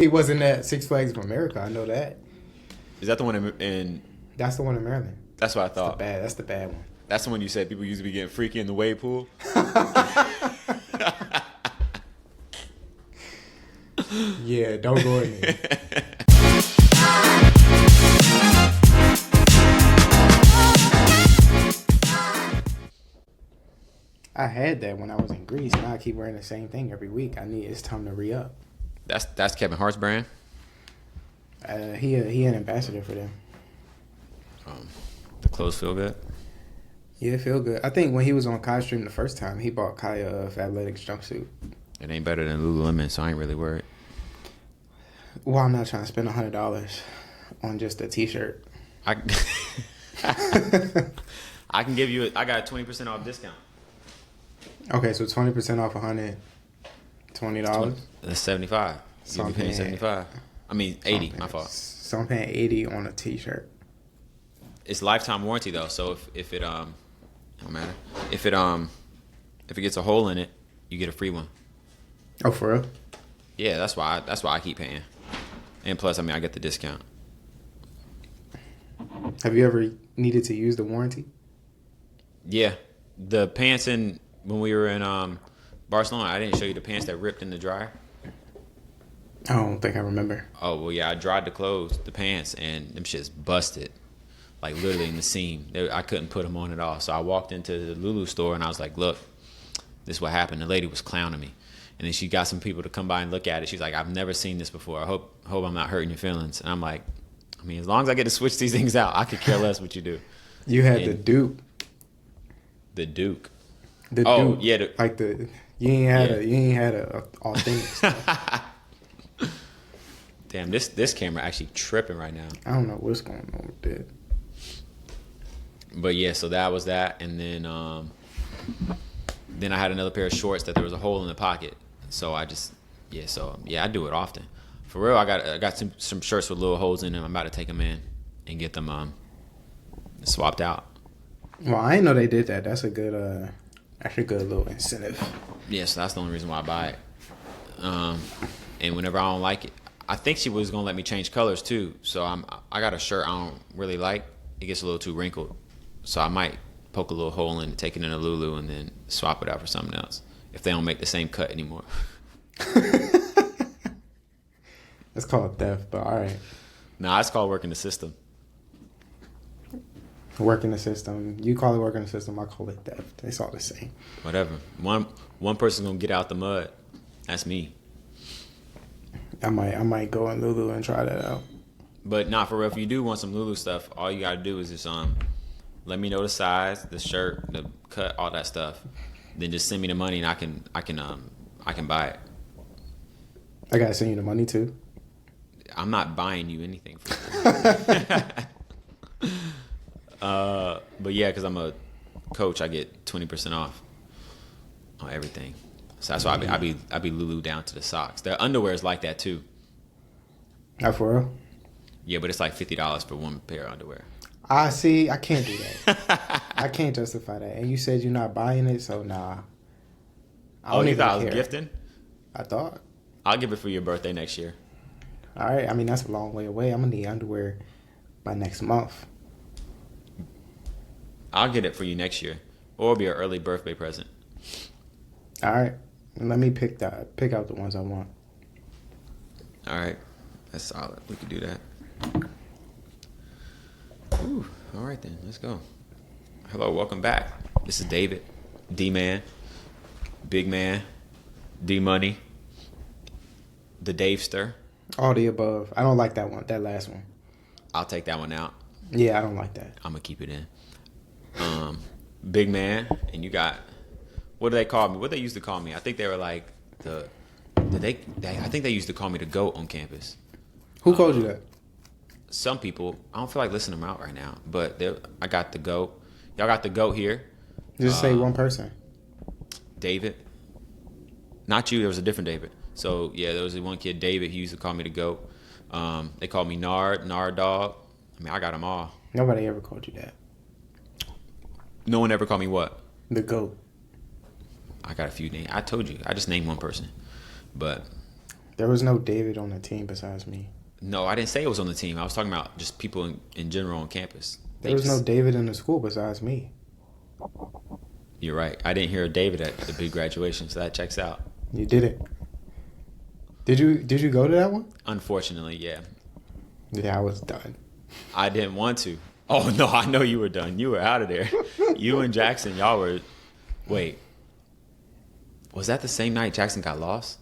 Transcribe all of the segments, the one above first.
He wasn't at Six Flags of America. I know that. Is that the one in That's the one in Maryland. That's what I thought. That's the bad one. That's the one you said people used to be getting freaky in the wave pool. Yeah, don't go in there. I had that when I was in Greece. Now I keep wearing the same thing every week. It's time to re-up. That's Kevin Hart's brand. He an ambassador for them. The clothes feel good. Yeah, it feel good. I think when he was on Kai Stream the first time, he bought Kaya a Fabletics jumpsuit. It ain't better than Lululemon, so I ain't really worried. Well, I'm not trying to spend $100 on just a T-shirt. I can give you. I got a 20% off discount. Okay, so 20% off $120. That's $75. You'll be paying $75. I mean $80. My fault. So I'm paying $80 on a T-shirt. It's lifetime warranty though, so if it don't matter. If it gets a hole in it, you get a free one. Oh, for real? Yeah, that's why I keep paying. And plus, I get the discount. Have you ever needed to use the warranty? Yeah, the pants when we were in Barcelona, I didn't show you the pants that ripped in the dryer. I don't think I remember. Oh well, yeah, I dried the pants, and them shits busted, like literally in the seam. I couldn't put them on at all. So I walked into the Lulu store and I was like, "Look, this is what happened." The lady was clowning me, and then she got some people to come by and look at it. She's like, "I've never seen this before. I hope I'm not hurting your feelings." And I'm like, as long as I get to switch these things out, I could care less what you do. You had the Duke. The Duke. The oh, Duke. Yeah. You ain't had a authentic stuff. Damn, this camera actually tripping right now. I don't know what's going on with that. But yeah, so that was that, and then I had another pair of shorts that there was a hole in the pocket. So I do it often. For real, I got some shirts with little holes in them. I'm about to take them in and get them swapped out. Well, I didn't know they did that. That's a good, actually good little incentive. Yeah, so that's the only reason why I buy it. And whenever I don't like it, I think she was gonna let me change colors too. So I got a shirt I don't really like. It gets a little too wrinkled, so I might poke a little hole in it, take it in a Lulu, and then swap it out for something else if they don't make the same cut anymore. It's called theft, but all right. Nah, it's called working the system. Working the system. You call it working the system. I call it theft. It's all the same. Whatever. One person's gonna get out the mud. That's me. I might go in Lulu and try that out. But not for real. If you do want some Lulu stuff, all you gotta do is just let me know the size, the shirt, the cut, all that stuff. Then just send me the money and I can buy it. I gotta send you the money too. I'm not buying you anything for free. But yeah, because I'm a coach, I get 20% off on everything. So that's why I be Lulu down to the socks. Their underwear is like that too. Not for real? Yeah, but it's like $50 for one pair of underwear. I see. I can't do that. I can't justify that. And you said you're not buying it, so nah. You thought I was gifting? I thought. I'll give it for your birthday next year. All right. That's a long way away. I'm gonna need underwear by next month. I'll get it for you next year, or it'll be an early birthday present. All right. Let me pick out the ones I want. All right. That's solid. We can do that. Ooh, all right then. Let's go. Hello, welcome back. This is David, D-Man, Big Man, D-Money, the Davester. All the above. I don't like that one. That last one. I'll take that one out. Yeah, I don't like that. I'm gonna keep it in. Big Man, and you got, what do they call me? What they used to call me? I think they were like I think they used to call me the GOAT on campus. Who called you that? Some people. I don't feel like listening them out right now, but I got the GOAT. Y'all got the GOAT here. Just say one person. David. Not you. There was a different David. So yeah, there was one kid, David. He used to call me the GOAT. They called me Nard Dog. I got them all. Nobody ever called you that. No one ever called me what? The GOAT. I got a few names. I told you. I just named one person. But There was no David on the team besides me. No, I didn't say it was on the team. I was talking about just people in general on campus. There was no David in the school besides me. You're right. I didn't hear a David at the big graduation, so that checks out. You didn't. Did you go to that one? Unfortunately, yeah. Yeah, I was done. I didn't want to. Oh, no, I know you were done. You were out of there. You and Jackson, y'all were... Wait. Was that the same night Jackson got lost?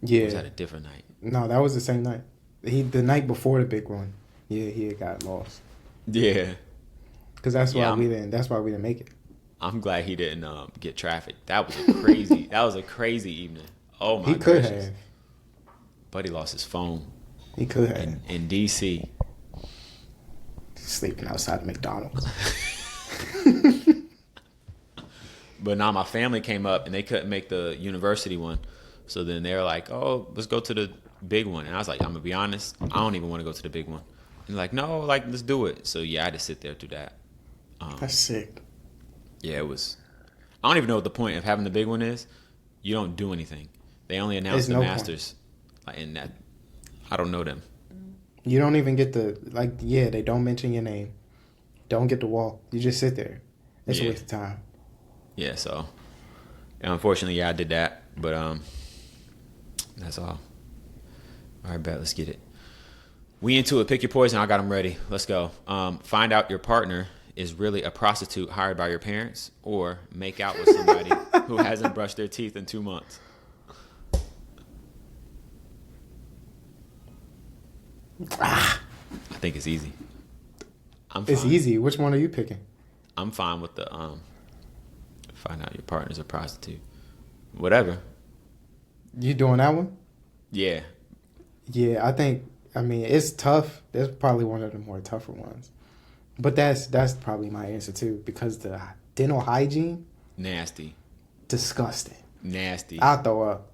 Yeah. Or was that a different night? No, that was the same night. The night before the big one. Yeah, he had got lost. Yeah. Because that's why we didn't make it. I'm glad he didn't get trafficked. That was a crazy evening. Oh, my He could gracious. have. Buddy lost his phone. He could have. In D.C. Sleeping outside McDonald's. But now my family came up and they couldn't make the university one. So then they were like, oh, let's go to the big one. And I was like, I'm going to be honest, I don't even want to go to the big one. And they're like, no, like, let's do it. So yeah, I had to sit there through that. That's sick. Yeah, it was. I don't even know what the point of having the big one is. You don't do anything. They only announce the Masters. Like, in that, I don't know them. You don't even get they don't mention your name. Don't get the wall. You just sit there. It's a waste of time. Yeah, so unfortunately, yeah, I did that. But that's all. All right, bet. Let's get it. We into it. Pick your poison. I got them ready. Let's go. Find out your partner is really a prostitute hired by your parents, or make out with somebody who hasn't brushed their teeth in 2 months. I think it's easy. It's easy. Which one are you picking? I'm fine with the find out your partner's a prostitute. Whatever. You doing that one? Yeah. Yeah, I mean, it's tough. That's probably one of the more tougher ones. But that's probably my answer too, because the dental hygiene, nasty. Disgusting. Nasty. I'll throw up.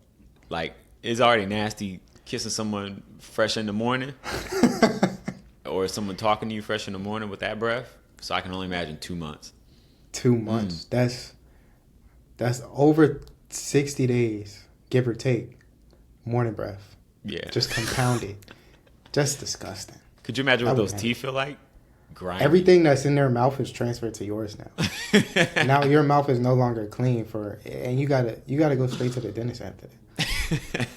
Like, it's already nasty kissing someone fresh in the morning. Or someone talking to you fresh in the morning with that breath. So I can only imagine 2 months. 2 months. That's over 60 days, give or take. Morning breath. Yeah. Just compounded. Just disgusting. Could you imagine what those teeth feel like? Grimy. Everything that's in their mouth is transferred to yours now. Now your mouth is no longer clean and you gotta go straight to the dentist after that.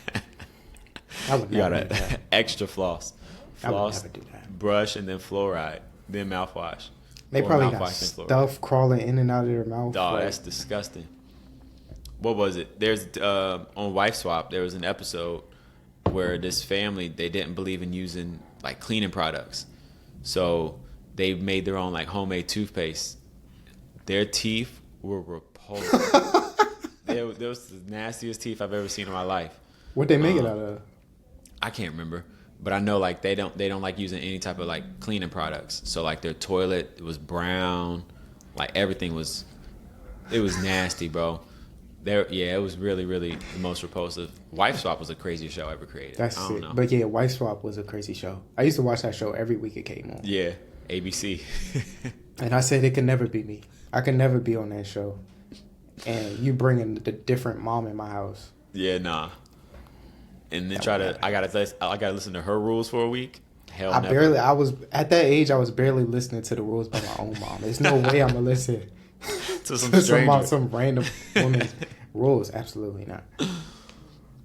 I would never do that. Extra floss. I would never do that. Brush and then fluoride, then mouthwash. They probably got stuff crawling in and out of their mouth. Dog, that's disgusting. What was it? There's on Wife Swap, there was an episode where this family, they didn't believe in using like cleaning products. So they made their own like homemade toothpaste. Their teeth were repulsive. They was the nastiest teeth I've ever seen in my life. What they make it out of? I can't remember. But I know like they don't like using any type of like cleaning products. So like their toilet was brown, like everything was nasty, bro. It was really, really the most repulsive. Wife Swap was the craziest show ever created. That's I don't know. But yeah, Wife Swap was a crazy show. I used to watch that show every week it came on. Yeah, ABC. And I said it could never be me. I could never be on that show. And you bringing the different mom in my house. Yeah, nah. And then I gotta listen to her rules for a week. Hell, I was at that age. I was barely listening to the rules by my own mom. There's no way I'm gonna listen to some random woman's rules. Absolutely not.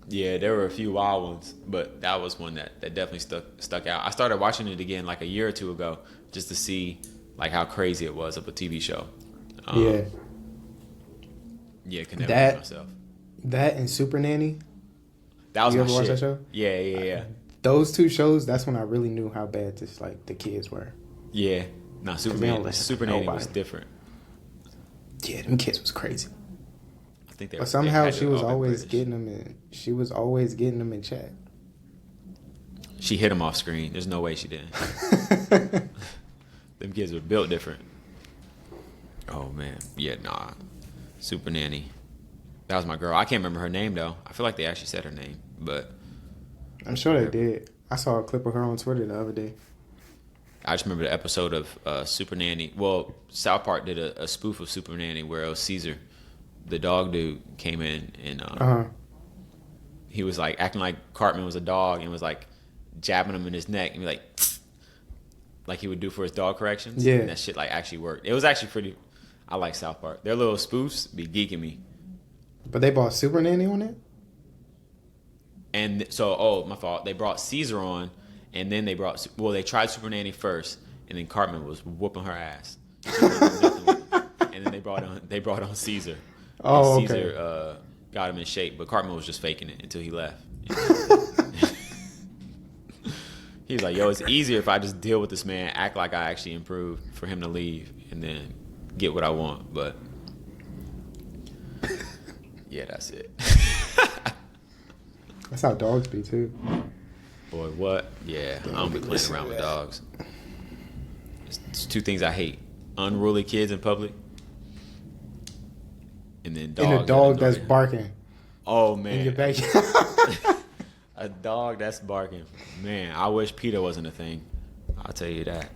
Yeah, there were a few wild ones, but that was one that definitely stuck out. I started watching it again like a year or two ago just to see like how crazy it was of a TV show. Yeah, could never be myself. That and Super Nanny. That was you my ever shit. watch that show? Yeah. Those two shows, that's when I really knew how bad the kids were. Yeah. Nah, Super Nanny was different. Yeah, them kids was crazy. I think but somehow she was always getting them in check. She hit him off screen. There's no way she didn't. Them kids were built different. Oh man. Yeah, nah. Super Nanny. That was my girl. I can't remember her name though. I feel like they actually said her name, but I'm sure they did. I saw a clip of her on Twitter the other day. I just remember the episode of Super Nanny. Well, South Park did a spoof of Super Nanny where it was Caesar, the dog dude, came in and he was like acting like Cartman was a dog and was like jabbing him in his neck and be like he would do for his dog corrections. Yeah. And that shit like actually worked. It was actually pretty. I like South Park. Their little spoofs be geeking me. But they bought Super Nanny on it? And so, oh, my fault. They brought Caesar on, and then they tried Super Nanny first, and then Cartman was whooping her ass. And then they brought on Caesar. Oh, and okay. Caesar got him in shape, but Cartman was just faking it until he left. He was like, yo, it's easier if I just deal with this man, act like I actually improved for him to leave, and then get what I want. But yeah, that's it. That's how dogs be, too. Boy, what? Yeah, I don't be playing around with dogs. It's two things I hate. Unruly kids in public. And then dogs. And a dog that annoy that's you. barking Oh, in your man. backyard. A dog that's barking. Man, I wish PETA wasn't a thing. I'll tell you that.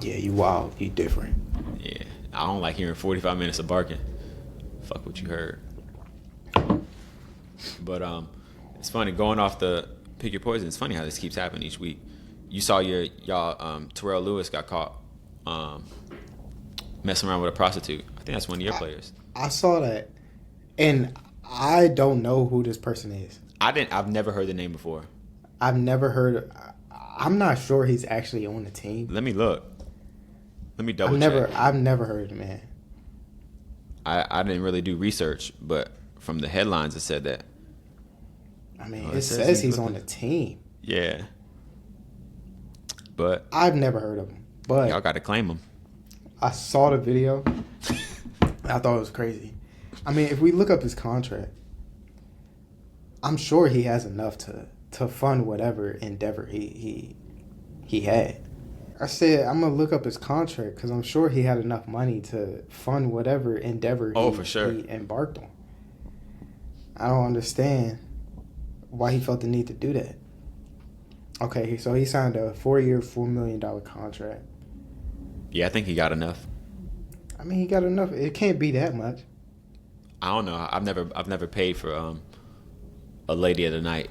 Yeah, you wild. You different. Yeah, I don't like hearing 45 minutes of barking. Fuck what you heard. But it's funny going off the pick your poison. It's funny how this keeps happening each week. You saw y'all Terrell Lewis got caught messing around with a prostitute. I think that's one of your players. I saw that, and I don't know who this person is. I've never heard the name before. I've never heard. I'm not sure he's actually on the team. Let me look. Let me double check. I've never heard the man. I didn't really do research, but from the headlines it said that. I mean, Oh, it says he's on the team. Yeah. But I've never heard of him, but y'all got to claim him. I saw the video. I thought it was crazy. I mean, if we look up his contract, I'm sure he has enough to fund whatever endeavor he had. I said I'm gonna look up his contract because I'm sure he had enough money to fund whatever endeavor For sure. he embarked on. I don't understand why he felt the need to do that. Okay, so he signed a 4-year, $4 million contract. Yeah, I think he got enough. I mean, he got enough. It can't be that much. I don't know. I've never paid for a lady of the night.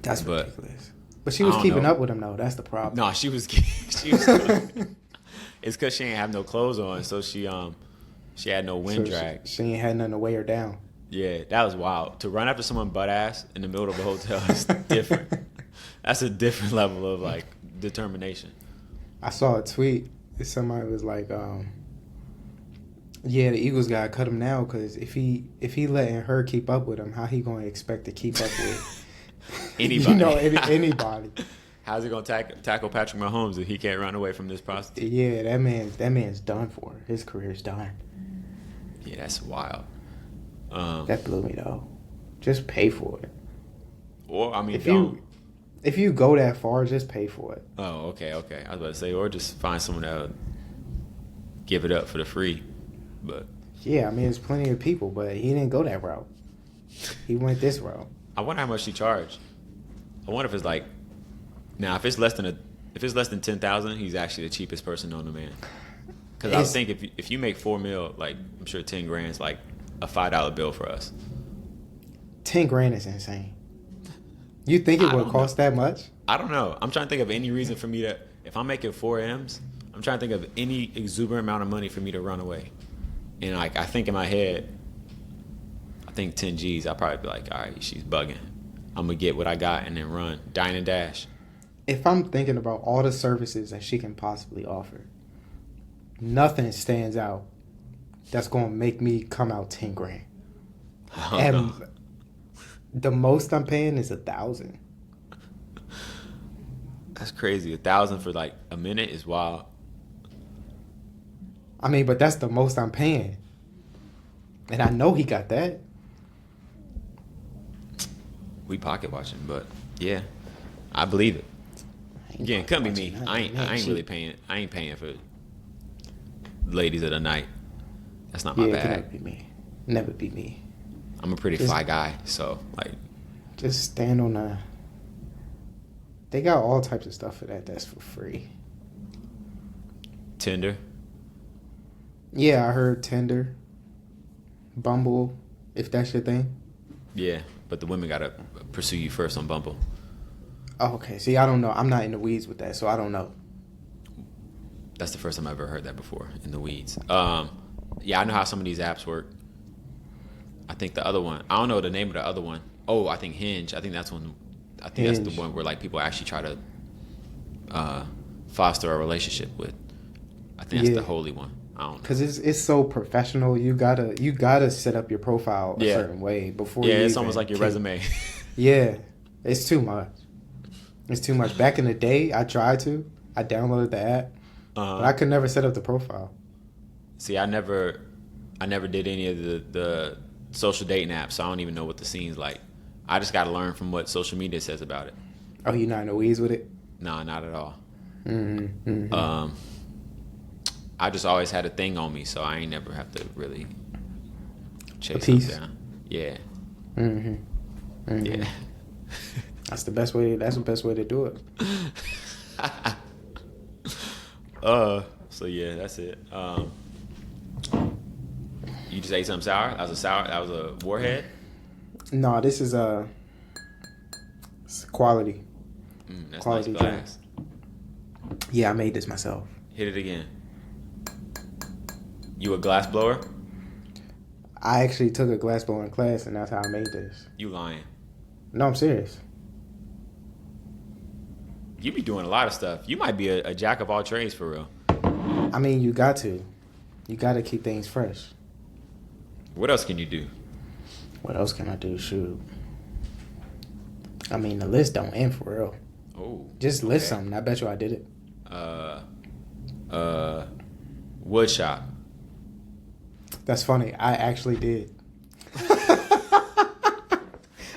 That's But ridiculous. But she was I don't keeping know. up with him though. That's the problem. No, she was good. It's because she ain't have no clothes on, so she had no wind So drag. She ain't had nothing to weigh her down. Yeah, that was wild. To run after someone butt ass in the middle of a hotel is different. That's a different level of like determination. I saw a tweet. Somebody was like, "Yeah, the Eagles gotta cut him now because if he letting her keep up with him, how he gonna expect to keep up with Anybody. You know, anybody? How's he gonna tackle Patrick Mahomes if he can't run away from this prostitute? Yeah, that man's done for. His career's done. Yeah, that's wild. That blew me though. Just pay for it. Or I mean, If you go that far, just pay for it. Oh, okay. I was about to say, or just find someone that would give it up for the free. But Yeah, I mean, there's plenty of people, but he didn't go that route. He went this route. I wonder how much she charged. I wonder if it's like, now if it's less than 10,000, he's actually the cheapest known to man. Because I was thinking if you make $4 million, like I'm sure 10 grand is like a $5 bill for us. 10 grand is insane. You think it I would don't cost that much? I don't know. I'm trying to think of any reason for me to, if I'm making 4 M's, I'm trying to think of any exuberant amount of money for me to run away. And like I think in my head, I think 10 G's, I'll probably be like, all right, she's bugging. I'm going to get what I got and then run. Dine and dash. If I'm thinking about all the services that she can possibly offer, nothing stands out that's going to make me come out 10 grand. And the most I'm paying is 1,000. That's crazy. 1,000 for like a minute is wild. I mean, but that's the most I'm paying. And I know he got that. We pocket watching, but yeah, I believe it. Again, it couldn't be me. I ain't really paying. I ain't paying for ladies of the night. That's not my Yeah, it could bag. never be me. Never be me. I'm a pretty fly guy, so like. Just stand on a... They got all types of stuff for that's for free. Tinder. Yeah, I heard Tinder, Bumble, if that's your thing. Yeah, but the women gotta pursue you first on Bumble. Oh, okay. See, I don't know. I'm not in the weeds with that, so I don't know. That's the first time I've ever heard that before, in the weeds. Yeah, I know how some of these apps work. I think the other one, I don't know the name of the other one. Oh, I think Hinge. I think that's one. I think that's the one where like people actually try to foster a relationship with. I think that's the holy one. I don't know. Because it's so professional. You gotta set up your profile a certain way before. Yeah, you it's almost like your resume. Yeah, it's too much. It's too much. Back in the day, I tried to. I downloaded the app, but I could never set up the profile. See, I never did any of the social dating apps, so I don't even know what the scene's like. I just got to learn from what social media says about it. Oh, you not in the weeds with it? No, not at all. Mm-hmm, mm-hmm. I just always had a thing on me, so I ain't never have to really chase piece. them down. Yeah. Mm-hmm. Mm-hmm. Yeah. That's the best way. That's the best way to do it. So yeah, that's it. You just ate something sour? That was a Warhead? No, this is it's quality. That's Quality nice glass. Yeah, I made this myself. Hit it again. You a glass blower? I actually took a glass blowing class, and that's how I made this. You lying. No, I'm serious. You be doing a lot of stuff. You might be a jack of all trades for real. I mean, you got to. You got to keep things fresh. What else can you do? What else can I do? Shoot. I mean, the list don't end for real. Oh. Just list something. I bet you I did it. Wood shop. That's funny. I actually did.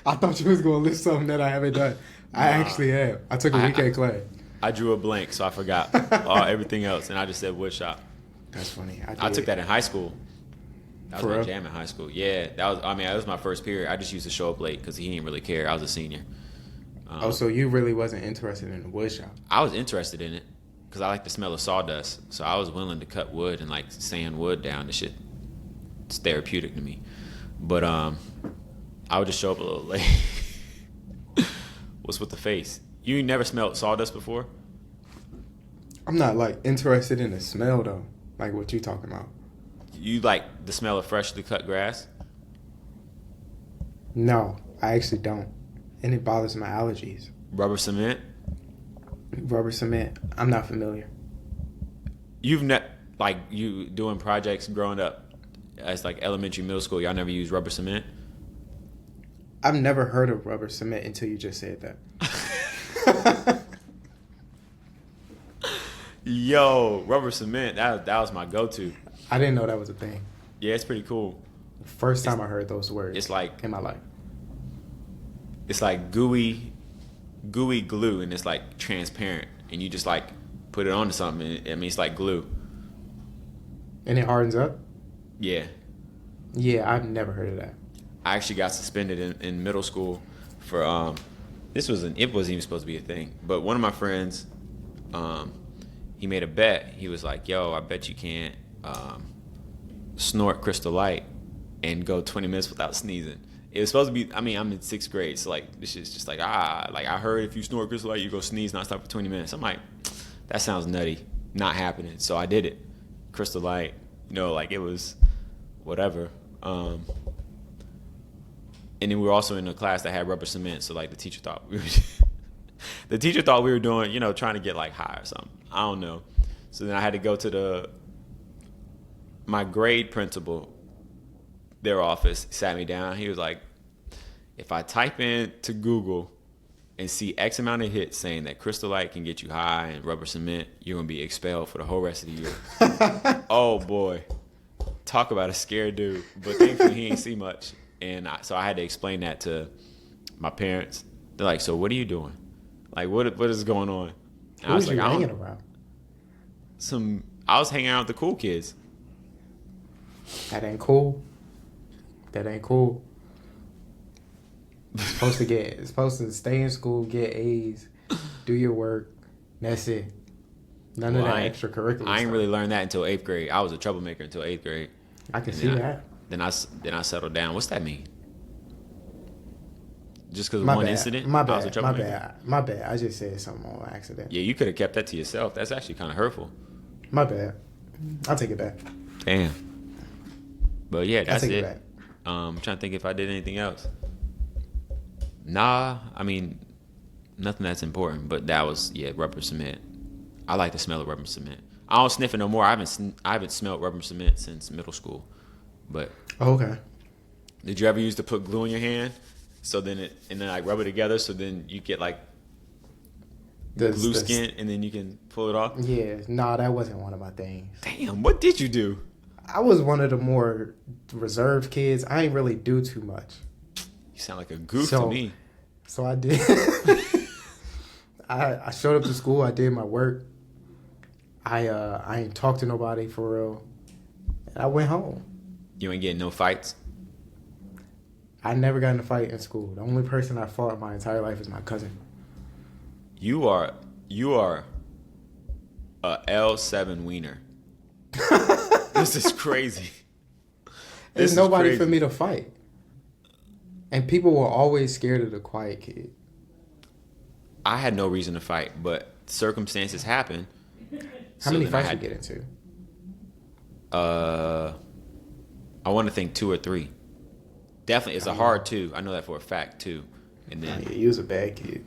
I thought you was going to list something that I haven't done. I actually have. I took a weekend class. I drew a blank, so I forgot everything else, and I just said wood shop. That's funny. I took that in high school. That was For my real? jam in high school. Yeah, that was my first period. I just used to show up late because he didn't really care. I was a senior. So you really wasn't interested in the wood shop? I was interested in it because I like the smell of sawdust. So I was willing to cut wood and like sand wood down. This shit, it's therapeutic to me. But I would just show up a little late. What's with the face? You never smelled sawdust before? I'm not like interested in the smell though. Like what you talking about? You like the smell of freshly cut grass? No, I actually don't. And it bothers my allergies. Rubber cement? Rubber cement, I'm not familiar. You've like you doing projects growing up as like elementary, middle school, y'all never used rubber cement? I've never heard of rubber cement until you just said that. Yo, rubber cement, that was my go-to. I didn't know that was a thing. Yeah, it's pretty cool. First time I heard those words. It's like in my life. It's like gooey glue, and it's like transparent, and you just like put it onto something. I mean, it's like glue. And it hardens up? Yeah. Yeah, I've never heard of that. I actually got suspended in middle school for it wasn't even supposed to be a thing, but one of my friends, he made a bet. He was like, "Yo, I bet you can't snort Crystal Light and go 20 minutes without sneezing." It was supposed to be. I mean, I'm in 6th grade, so like this shit's just like like I heard if you snort Crystal Light, you go sneeze nonstop for 20 minutes. I'm like, that sounds nutty. Not happening. So I did it. Crystal Light, like it was whatever. And then we were also in a class that had rubber cement, so like the teacher thought we were doing, trying to get like high or something. I don't know. So then I had to go to my grade principal, their office, sat me down. He was like, if I type in to Google and see X amount of hits saying that Crystal Light can get you high and rubber cement, you're going to be expelled for the whole rest of the year. Oh, boy. Talk about a scared dude. But thankfully, he ain't see much. And so I had to explain that to my parents. They're like, so what are you doing? Like, what is going on? And Who was you hanging around? I was hanging out with the cool kids. That ain't cool. That ain't cool. It's supposed to stay in school, get A's, do your work. That's it. None of that extracurricular I ain't stuff. really learned that until 8th grade. I was a troublemaker until 8th grade. I can see that. Then I settled down. What's that mean? just because of My one bad. incident. My I was a bad. My troublemaker? bad. My bad. I just said something on accident. Yeah, you could have kept that to yourself. That's actually kind of hurtful. My bad. I'll take it back. Damn. But yeah, I'll that's take it it. back. I'm trying to think if I did anything else. Nah, I mean, nothing that's important. But that was rubber cement. I like the smell of rubber cement. I don't sniff it no more. I haven't smelled rubber cement since middle school. But Oh, okay. did you ever use to put glue in your hand? So then and then like rub it together. So then you get like glue skin, and then you can pull it off. Yeah. Nah, that wasn't one of my things. Damn, what did you do? I was one of the more reserved kids. I ain't really do too much. You sound like a goof So- to me. So I did. I showed up to school. I did my work. I ain't talked to nobody for real. And I went home. You ain't getting no fights. I never got in a fight in school. The only person I fought my entire life is my cousin. You are a L7 wiener. This is crazy. There's is nobody crazy. for me to fight. And people were always scared of the quiet kid. I had no reason to fight, but circumstances happen. How many fights you get into? I want to think 2 or 3. Definitely, it's a hard 2. I know that for a fact, 2. And Oh, then yeah, you was a bad kid.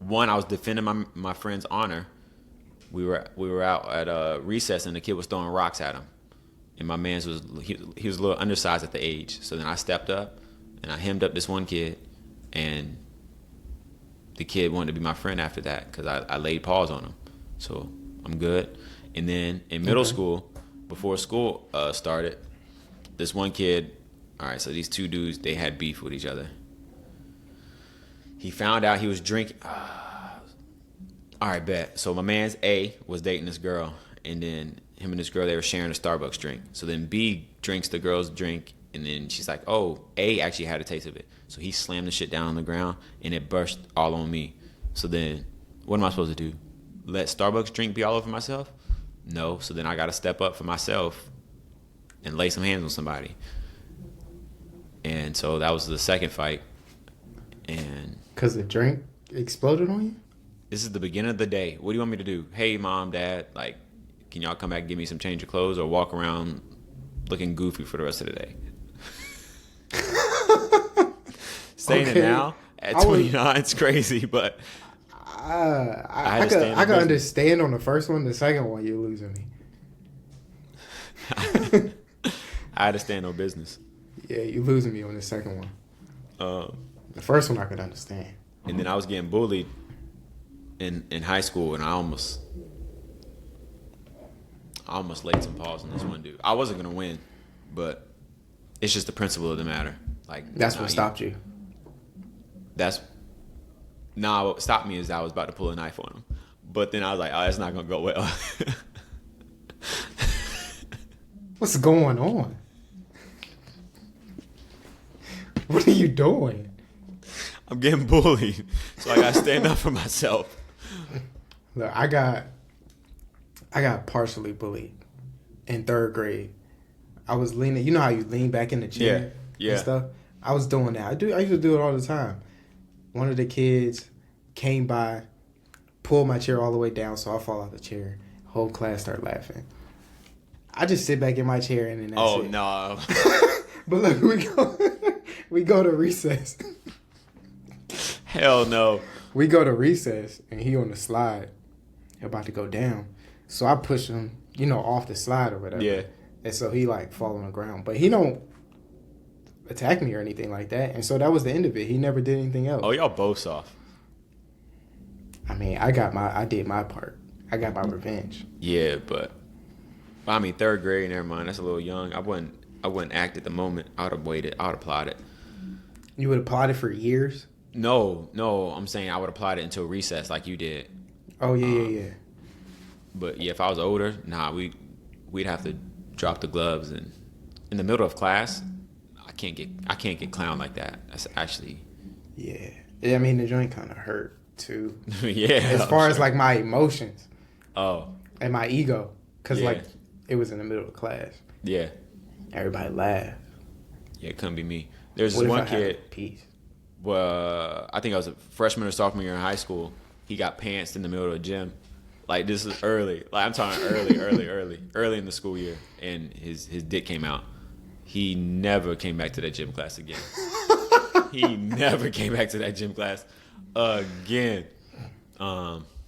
one, I was defending my friend's honor. We were out at recess, and the kid was throwing rocks at him. And my man's was he was a little undersized at the age. So then I stepped up, and I hemmed up this one kid, and the kid wanted to be my friend after that because I laid paws on him. So I'm good. And then in middle school, before school started, this one kid, all right, so these 2 dudes, they had beef with each other. He found out he was drinking. All right, bet. So my man's A was dating this girl, and then him and this girl, they were sharing a Starbucks drink. So then B drinks the girl's drink, and then she's like, oh, A actually had a taste of it. So he slammed the shit down on the ground, and it burst all on me. So then what am I supposed to do? Let Starbucks drink be all over myself? No. So then I got to step up for myself and lay some hands on somebody. And so that was the second fight. And Because the drink exploded on you? this is the beginning of the day. What do you want me to do? Hey, mom, dad, like, can y'all come back and give me some change of clothes or walk around looking goofy for the rest of the day? Saying it Okay. now at I would- 29, it's crazy, but I had to stand could in business. understand on the first one. The second one, you're losing me. I had to stand on business. Yeah, you're losing me on the second one. The first one I could understand. And then I was getting bullied in high school, and I almost laid some paws on this one dude. I wasn't gonna win, but it's just the principle of the matter. Like That's nah, what stopped you. What stopped me is I was about to pull a knife on him, but then I was like, oh, that's not gonna go well. What's going on? What are you doing? I'm getting bullied, so I gotta stand up for myself. Look, I got partially bullied in 3rd grade. I was leaning. You know how you lean back in the chair Yeah. and stuff. I was doing that. I used to do it all the time. One of the kids came by, pulled my chair all the way down, so I fall out the chair. Whole class start laughing. I just sit back in my chair and then that's Oh it. no! But look, we go to recess. Hell no! We go to recess and he on the slide, about to go down. So I push him, off the slide or whatever. Yeah. And so he like fall on the ground, but he don't attack me or anything like that. And so that was the end of it. He never did anything else. Oh, y'all both soft. I mean, I did my part. I got my revenge. Yeah, but I mean, 3rd grade. Never mind. That's a little young. I wouldn't act at the moment. I would have waited. I would have plotted. You would have plotted for years. No. I'm saying I would have plotted until recess, like you did. Oh yeah. But yeah, if I was older, we'd have to drop the gloves, and in the middle of class, I can't get clown like that. That's actually Yeah. I mean, the joint kind of hurt too. yeah. As far as like my emotions oh and my ego, because Yeah. like it was in the middle of class. yeah, Everybody laughed. it couldn't be me. There's What this if one I had a kid. piece? I think I was a freshman or sophomore year in high school. He got pantsed in the middle of the gym. Like this is early. Like I'm talking early in the school year, and his dick came out. He never came back to that gym class again. He never came back to that gym class again.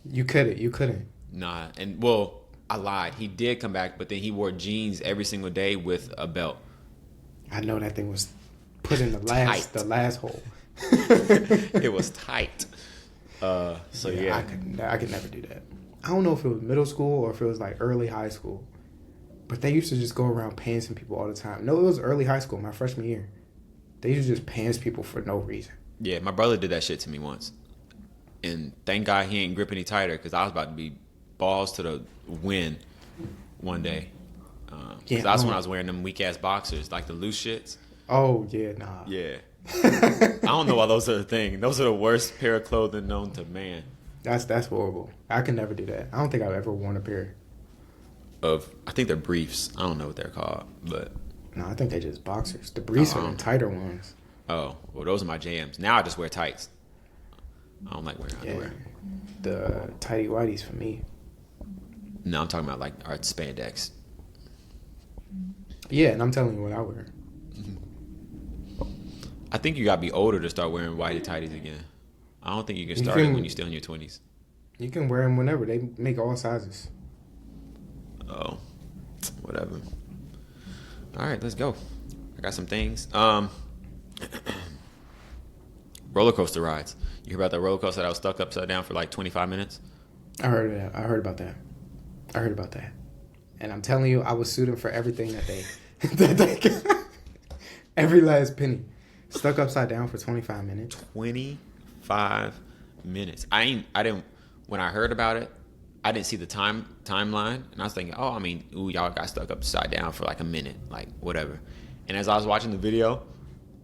You couldn't. Nah, and well, I lied. He did come back, but then he wore jeans every single day with a belt. I know that thing was put in the last hole. It was tight. Yeah. I could never do that. I don't know if it was middle school or if it was like early high school, but they used to just go around pantsing people all the time. No, it was early high school, my freshman year. They used to just pants people for no reason. Yeah, my brother did that shit to me once, and thank God he ain't grip any tighter because I was about to be balls to the wind one day. That's when I was wearing them weak ass boxers, like the loose shits. Oh yeah, nah. Yeah. I don't know why those are the thing. Those are the worst pair of clothing known to man. That's horrible. I can never do that. I don't think I've ever worn a pair. I think they're briefs. I don't know what they're called, but no, I think they're just boxers. The briefs are the tighter ones. Oh, well, those are my jams. Now I just wear tights. I don't like wearing underwear. The tighty whities for me. No, I'm talking about like our spandex. Yeah, and I'm telling you what I wear. I think you gotta be older to start wearing whitey tighties again. I don't think you can start it when you're still in your 20s. You can wear them whenever. They make all sizes. Oh, whatever. All right, let's go. I got some things. Roller coaster rides. You hear about that roller coaster that I was stuck upside down for like 25 minutes? I heard that. I heard about that. And I'm telling you, I was suiting for everything that they got. Every last penny. Stuck upside down for 25 minutes. 25 minutes. When I heard about it, I didn't see the timeline, and I was thinking, y'all got stuck upside down for like a minute, like whatever. And as I was watching the video,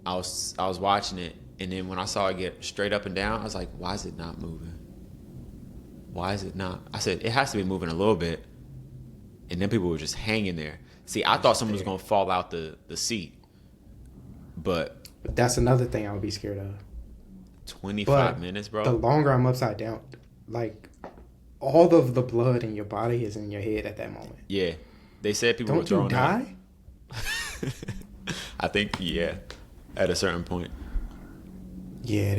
I was watching it, and then when I saw it get straight up and down, I was like, why is it not moving? Why is it not? I said, it has to be moving a little bit. And then people were just hanging there. See, I thought someone was going to fall out the seat. But that's another thing I would be scared of. 25 minutes, bro. The longer I'm upside down, like, all of the blood in your body is in your head at that moment. Yeah. They said people were throwing up. Don't you die? I think, yeah. At a certain point. Yeah,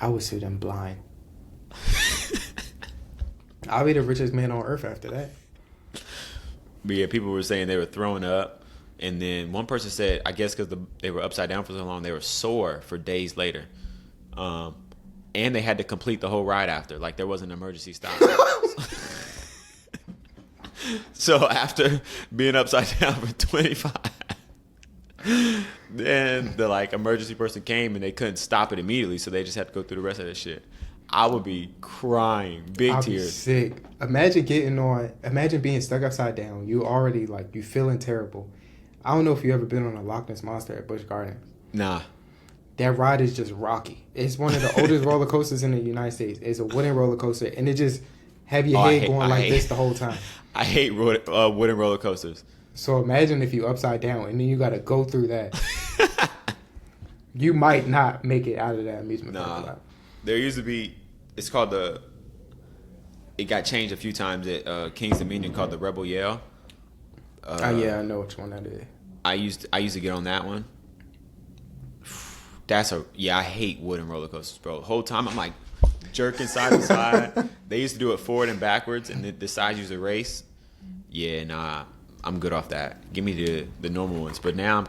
I would see them blind. I'll be the richest man on earth after that. But yeah, people were saying they were throwing up. And then one person said, I guess because they were upside down for so long, they were sore for days later. And they had to complete the whole ride after. Like, there was an emergency stop. So after being upside down for 25, then the, like, emergency person came and they couldn't stop it immediately. So they just had to go through the rest of that shit. I would be crying. Big tears. Be sick. Imagine being stuck upside down. You already, like, you feeling terrible. I don't know if you ever been on a Loch Ness Monster at Busch Gardens. Nah. That ride is just rocky. It's one of the oldest roller coasters in the United States. It's a wooden roller coaster, and it just have your head going like this the whole time. I hate wooden roller coasters. So imagine if you upside down, and then you got to go through that. You might not make it out of that amusement park. There used to be, it got changed a few times at King's Dominion called the Rebel Yell. Yeah, I know which one that is. I used to get on that one. I hate wooden roller coasters, bro. The whole time I'm like jerking side to side. They used to do it forward and backwards, and the sides used to race. Yeah, nah, I'm good off that. Give me the normal ones. But now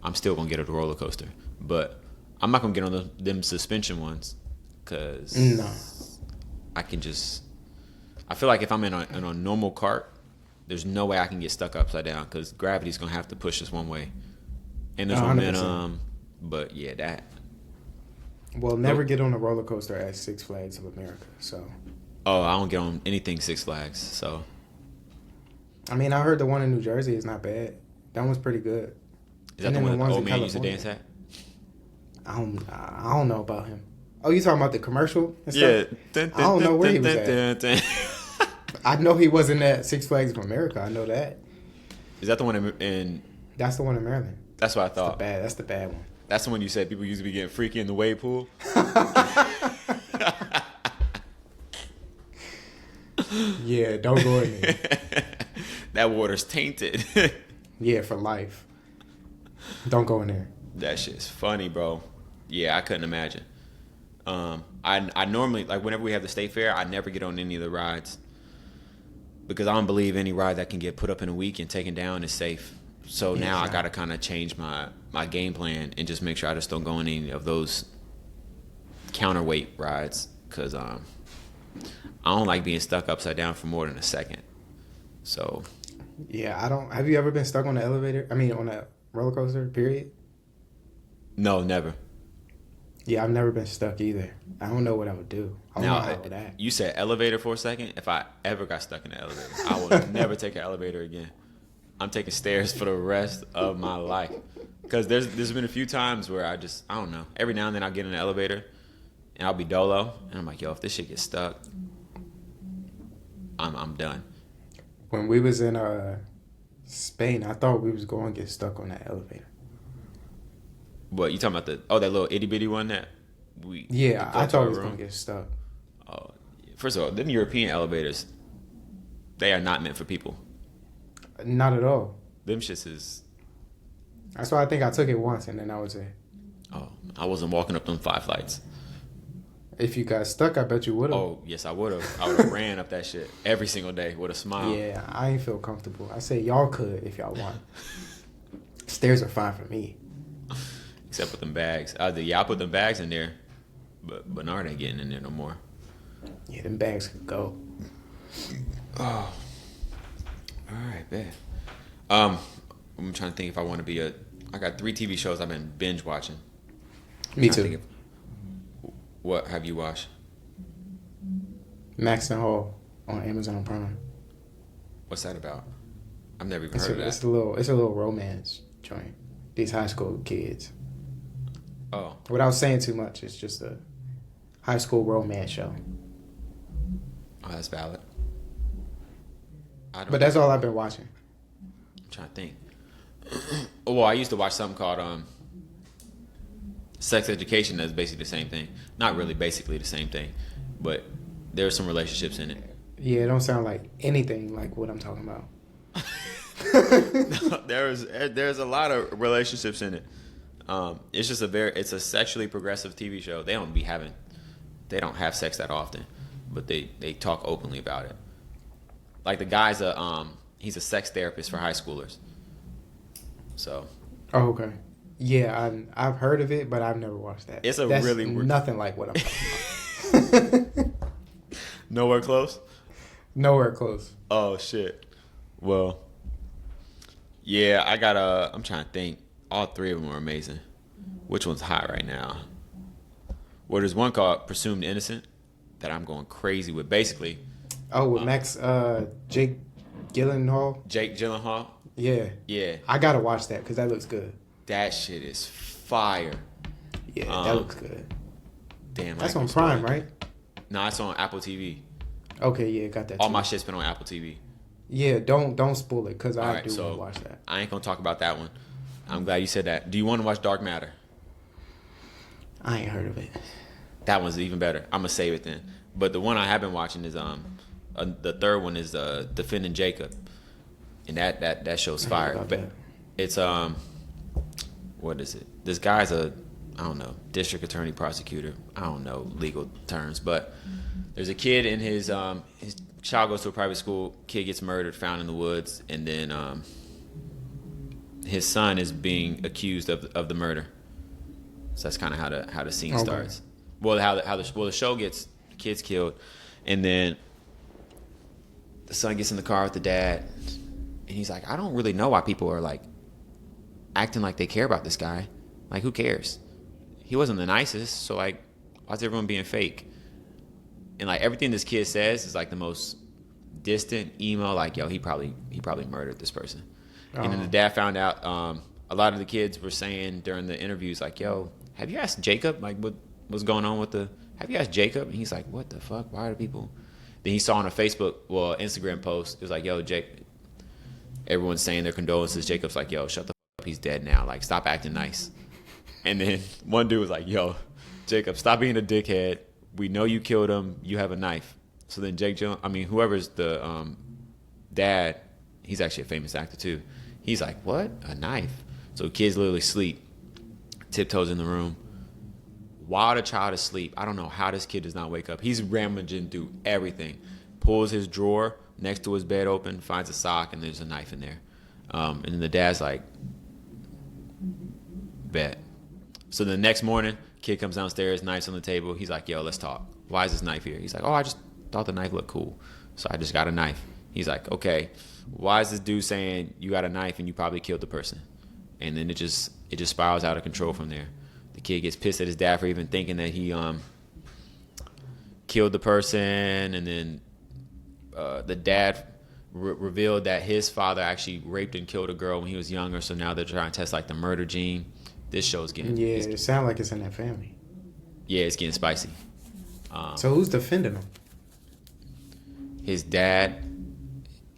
I'm still gonna get a roller coaster, but I'm not gonna get on them suspension ones, cause no. I feel like if I'm in a normal cart, there's no way I can get stuck upside down because gravity's gonna have to push us one way, and there's 100%. momentum. But yeah, that. Well, never get on a roller coaster at Six Flags of America. So. Oh, I don't get on anything Six Flags. So. I mean, I heard the one in New Jersey is not bad. That one's pretty good. Is that the one that the old man used to dance at? I don't know about him. Oh, you talking about the commercial? And stuff? Yeah. I don't know where he was at. I know he wasn't at Six Flags of America. I know that. Is that the one in? That's the one in Maryland. That's what I thought. That's the bad one. That's when you said people used to be getting freaky in the wave pool. Yeah, don't go in there. That water's tainted. Yeah, for life. Don't go in there. That shit's funny, bro. Yeah, I couldn't imagine. I normally, like, whenever we have the state fair, I never get on any of the rides because I don't believe any ride that can get put up in a week and taken down is safe. So now I got to kind of change my game plan and just make sure I just don't go on any of those counterweight rides because I don't like being stuck upside down for more than a second. So Yeah, I don't. Have you ever been stuck on the elevator? I mean, on a roller coaster, period? no, never. Yeah, I've never been stuck either. I don't know what I would do. I don't know how I would act. You said elevator for a second. If I ever got stuck in the elevator, I would never take an elevator again. I'm taking stairs for the rest of my life. Because there's been a few times where I don't know. Every now and then I'll get in the elevator and I'll be dolo. And I'm like, yo, if this shit gets stuck, I'm done. When we was in Spain, I thought we was going to get stuck on that elevator. What, you talking about that little itty bitty one that we... Yeah, I thought we was room? going to get stuck. Oh, first of all, them European elevators, they are not meant for people. Not at all. Them shits is... That's why I think I took it once and then I was in. Oh, I wasn't walking up them 5 flights. If you got stuck, I bet you would have. Oh, yes, I would have. I would have ran up that shit every single day with a smile. Yeah, I ain't feel comfortable. I say y'all could if y'all want. Stairs are fine for me. Except with them bags. I put them bags in there, but Bernard ain't getting in there no more. Yeah, them bags could go. Oh. All right, bet. I'm trying to think if I want to be I got 3 TV shows I've been binge watching. Me too. What have you watched? Max and Hall on Amazon Prime. What's that about? I've never even heard of that. It's a little romance joint. These high school kids. Oh. Without saying too much, it's just a high school romance show. Oh, that's valid. But that's all I've been watching. I'm trying to think. Well, I used to watch something called Sex Education. That's basically the same thing. Not really basically the same thing, but there's some relationships in it. Yeah, it don't sound like anything like what I'm talking about. No, there's a lot of relationships in it. It's just it's a sexually progressive TV show. They don't have sex that often, but they talk openly about it. Like the guy's he's a sex therapist for high schoolers. So. Oh, okay. Yeah, I've heard of it, but I've never watched that. That's really nothing like what I'm talking about. Nowhere close? Nowhere close. Oh shit. Well, yeah, I'm trying to think. All 3 of them are amazing. Which one's hot right now? Well, there's one called Presumed Innocent that I'm going crazy with. Basically. Oh, with Jake Gyllenhaal? Jake Gyllenhaal? Yeah. Yeah. I gotta watch that because that looks good. That shit is fire. Yeah, that looks good. Damn. That's on Prime, right? No, it's on Apple TV. Okay, yeah, got that. All my shit's been on Apple TV. Yeah, don't spoil it because I do want so to watch that. I ain't gonna talk about that one. I'm glad you said that. Do you want to watch Dark Matter? I ain't heard of it. That one's even better. I'm gonna save it then. But the one I have been watching is the third one is Defending Jacob, and that show's fire. But it's what is it? This guy's I don't know, district attorney, prosecutor. I don't know legal terms, but there's a kid in his child goes to a private school. Kid gets murdered, found in the woods, and then his son is being accused of the murder. So that's kind of how the scene starts. Well, the show gets kids killed, and then the son gets in the car with the dad, and he's like, I don't really know why people are like acting like they care about this guy. Like, who cares? He wasn't the nicest, so like, why's everyone being fake? And like everything this kid says is like the most distant emo, like, yo, he probably murdered this person. And then the dad found out a lot of the kids were saying during the interviews, like, yo, have you asked Jacob, like, what's going on with have you asked Jacob? And he's like, what the fuck? Why are people? Then he saw on a Instagram post, it was like, yo, everyone's saying their condolences. Jacob's like, yo, shut the fuck up, he's dead now. Like, stop acting nice. And then one dude was like, "Yo, Jacob, stop being a dickhead. We know you killed him. You have a knife." So then whoever's the dad, he's actually a famous actor too. He's like, "What? A knife?" So kids literally sleep, tiptoes in the room. While the child is asleep, I don't know how this kid does not wake up. He's rummaging through everything. Pulls his drawer next to his bed open, finds a sock, and there's a knife in there. And then the dad's like, bet. So the next morning, kid comes downstairs, knife's on the table. He's like, yo, let's talk. Why is this knife here? He's like, oh, I just thought the knife looked cool. So I just got a knife. He's like, okay, why is this dude saying you got a knife and you probably killed the person? And then it just spirals out of control from there. The kid gets pissed at his dad for even thinking that he killed the person. And then the dad revealed that his father actually raped and killed a girl when he was younger. So now they're trying to test like the murder gene. This show's getting it sounds like it's in that family. Yeah, it's getting spicy. So who's defending him? His dad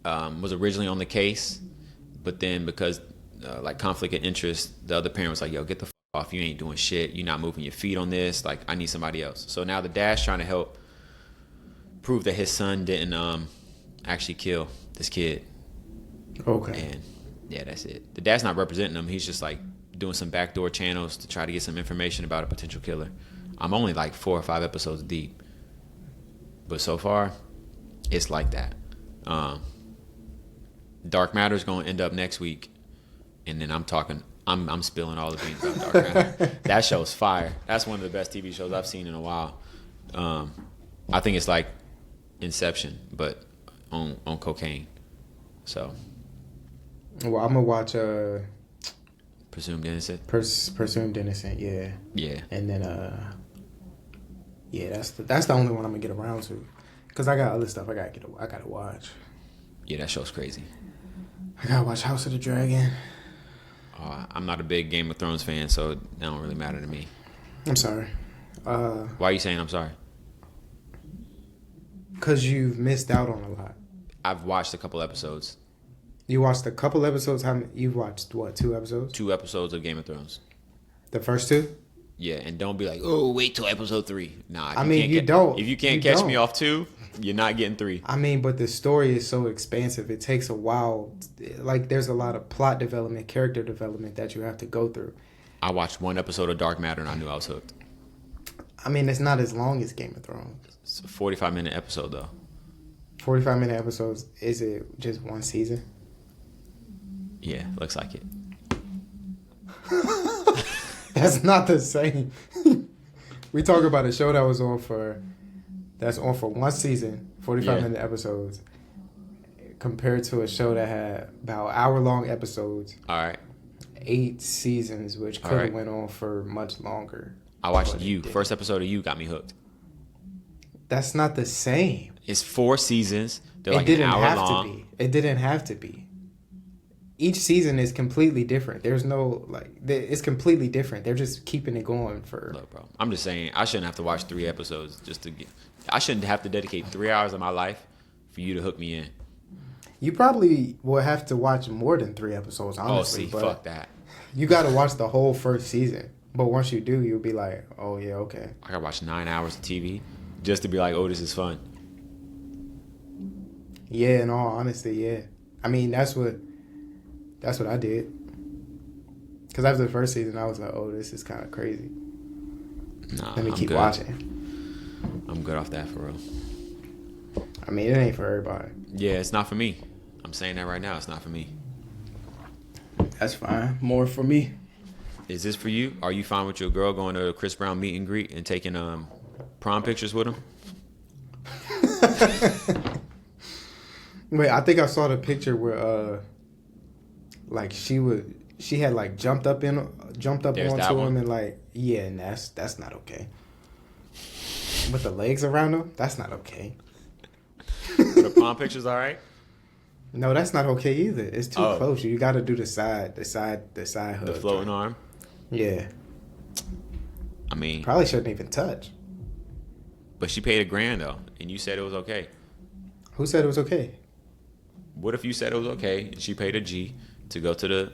was originally on the case, but then because like conflict of interest, the other parent was like, "Yo, get the f off! You ain't doing shit. You're not moving your feet on this. Like, I need somebody else." So now the dad's trying to help prove that his son didn't actually kill this kid. Okay. And yeah, that's it. The dad's not representing him. He's just like doing some backdoor channels to try to get some information about a potential killer. I'm only like 4 or 5 episodes deep, but so far, it's like that. Dark Matter's going to end up next week, and then I'm spilling all the beans about Dark Matter. That show's fire. That's one of the best TV shows I've seen in a while. I think it's like Inception, but on cocaine. So, well, I'm gonna watch Presumed Innocent. Presumed Innocent, yeah. Yeah. And then yeah, that's the only one I'm gonna get around to, cause I got other stuff I gotta watch. Yeah, that show's crazy. I gotta watch House of the Dragon. I'm not a big Game of Thrones fan, so that don't really matter to me. I'm sorry. Why are you saying I'm sorry? Cause you've missed out on a lot. I've watched a couple episodes. You watched a couple episodes? You've watched what, 2 episodes? 2 episodes of Game of Thrones. The first 2? Yeah, and don't be like, oh, wait till episode 3. Nah, If you can't catch me off 2, you're not getting 3. I mean, but the story is so expansive. It takes a while. Like, there's a lot of plot development, character development that you have to go through. I watched 1 episode of Dark Matter and I knew I was hooked. I mean, it's not as long as Game of Thrones. It's a 45-minute episode, though. 45-minute episodes. Is it just 1 season? Yeah, looks like it. That's not the same. We talk about a show that's on for 1 season, 45-minute episodes, compared to a show that had about hour-long episodes. All right. 8 seasons, which could have went on for much longer. I watched You. First episode of You got me hooked. That's not the same. It's 4 seasons. They're like an hour have long. to be. It didn't have to be. Each season is completely different. There's no, it's completely different. They're just keeping it going for... Look, bro, I'm just saying, I shouldn't have to watch 3 episodes just to get... I shouldn't have to dedicate 3 hours of my life for you to hook me in. You probably will have to watch more than 3 episodes, honestly. But fuck that. You got to watch the whole first season. But once you do, you'll be like, oh, yeah, okay. I got to watch 9 hours of TV just to be like, oh, this is fun. Yeah, in all honesty, yeah. I mean, that's what I did. Because after the first season, I was like, oh, this is kind of crazy. Nah, Let me keep watching. I'm good off that, for real. I mean, it ain't for everybody. Yeah, it's not for me. I'm saying that right now. It's not for me. That's fine. More for me. Is this for you? Are you fine with your girl going to a Chris Brown meet and greet and taking prom pictures with him? Wait, I think I saw the picture where she had jumped up onto him and yeah, and that's not okay. With the legs around him, that's not okay. The prom pictures, all right? No, that's not okay either. It's too close. You got to do the side hug. The floating arm. Yeah. I mean, probably shouldn't even touch. But she paid $1,000 though, and you said it was okay. Who said it was okay? What if you said it was okay and she paid a G to go to the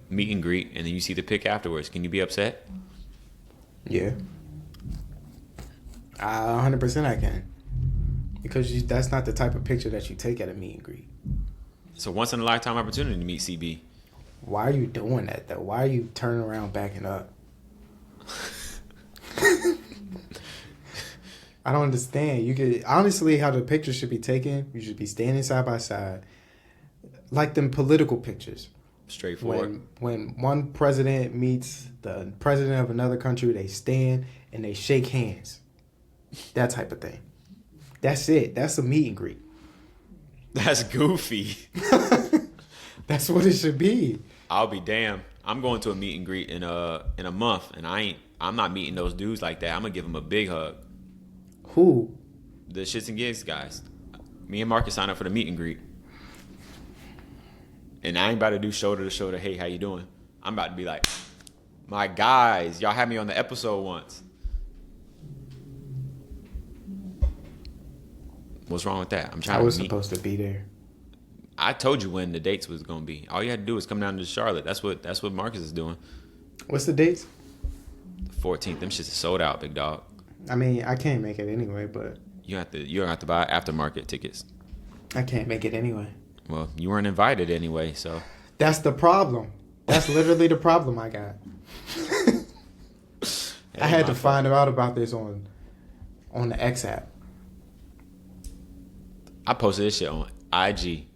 meet and greet, and then you see the pic afterwards. Can you be upset? Yeah. 100% I can. Because that's not the type of picture that you take at a meet and greet. It's a once in a lifetime opportunity to meet CB. Why are you doing that though? Why are you turning around backing up? I don't understand. You could honestly how the picture should be taken. You should be standing side by side, like them political pictures. Straightforward. When one president meets the president of another country, they stand and they shake hands. That type of thing. That's it. That's a meet and greet. That's goofy. That's what it should be. I'll be damned. I'm going to a meet and greet in a month, and I'm not meeting those dudes like that. I'm gonna give them a big hug. Who? The Shits and Gigs guys. Me and Marcus signed up for the meet and greet, and I ain't about to do shoulder to shoulder. Hey, how you doing? I'm about to be like, my guys, y'all had me on the episode once. What's wrong with that? I'm trying. I was to meet. supposed to be there. I told you when the dates was gonna be. All you had to do was come down to Charlotte. That's what Marcus is doing. What's the dates? 14th. Them shits is sold out, big dog. I mean, I can't make it anyway, but You don't have to buy aftermarket tickets. I can't make it anyway. Well, you weren't invited anyway, so That's the problem. That's literally the problem I got. I had to find out about this on the X app. I posted this shit on IG.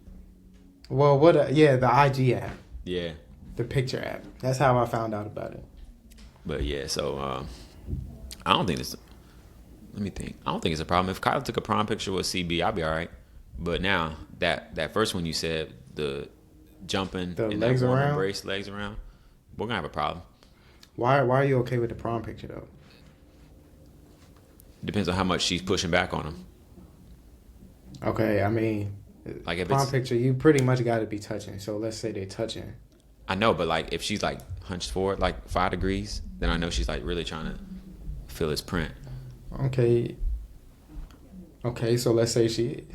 Well, the IG app, Yeah, the picture app. That's how I found out about it. but yeah, so I don't think this. Let me think. I don't think it's a problem. If Kyla took a prom picture with CB, I'd be all right. But now that first one you said, the jumping The and legs that warm around? embrace, legs around, we're gonna have a problem. Why are you okay with the prom picture though? Depends on how much she's pushing back on him. Okay, I mean, Like if prom it's, picture, you pretty much got to be touching. So let's say they're touching. I know, but like if she's like hunched forward like 5 degrees, then I know she's like really trying to feel his print. Okay. Okay, so let's say she is.